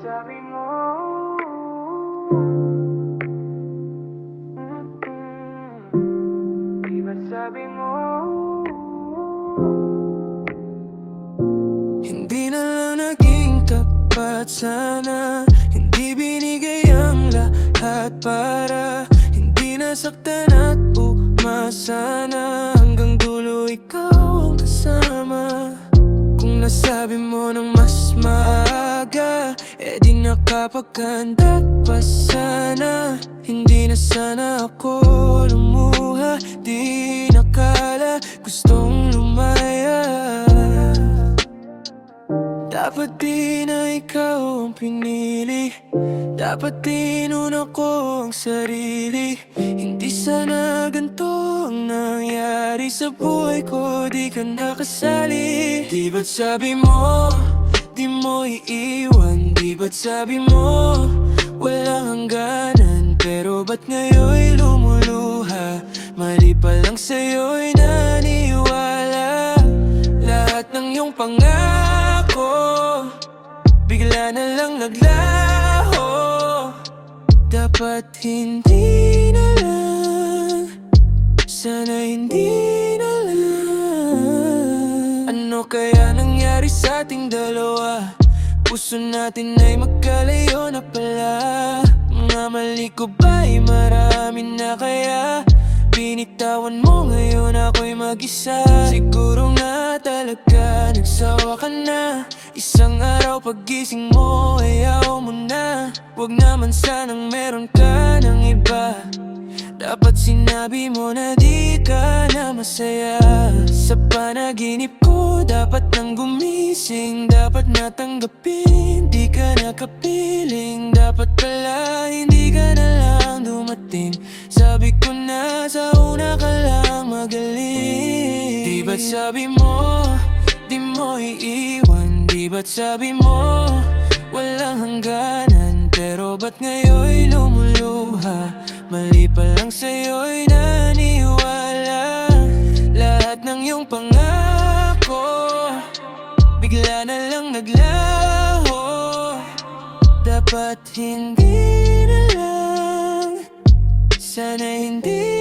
sabi mo? Di ba sabi mo? Hindi na lang naging tapat sana. Hindi binigay ang lahat para hindi nasaktan at umasa na hanggang dulo ikaw ang kasama. Kung nasabi mo ng mas maaga, eh di nakapagkandat pa sana. Hindi na sana ako lumuha, di nakala gustong lumaya. Dapat di na ikaw ang pinili, dapat tinuna ko ang sarili. Hindi sana ganito ang nangyari sa buhay ko, di ka nakasali. Di ba't sabi mo, di mo iiwan? Di ba't sabi mo, walang hangganan? Pero ba't ngayon'y lumuluha? Mali pa lang sa'yo'y naniwala. Lahat ng iyong pangako bigla na lang naglaho. Dapat hindi na lang, sana hindi na lang. Ano kaya nangyari sa ating dalawa? Puso natin ay magkalayo na pala. Mga mali ko ba'y marami na kaya? Binitawan mo ngayon ako'y mag-isa. Siguro nga talaga nagsawa ka na. Isang araw pagising mo ayaw mo na. Huwag naman sanang meron ka ng iba. Dapat sinabi mo na di ka na masaya. Sa panaginip ko dapat nang gumising. Dapat natanggapin, di ka nakapiling. Dapat pala hindi ka na lang dumating. Sabi ko na sa una ka lang magaling. Di ba't sabi mo, di mo iiwan? Di ba't sabi mo, walang hangganan? Pero ba't ngayon'y lumuluha? Mali pa lang sa'yo'y naniwala. Lahat ng iyong pangako bigla na lang naglaho. Dapat hindi na lang, sana hindi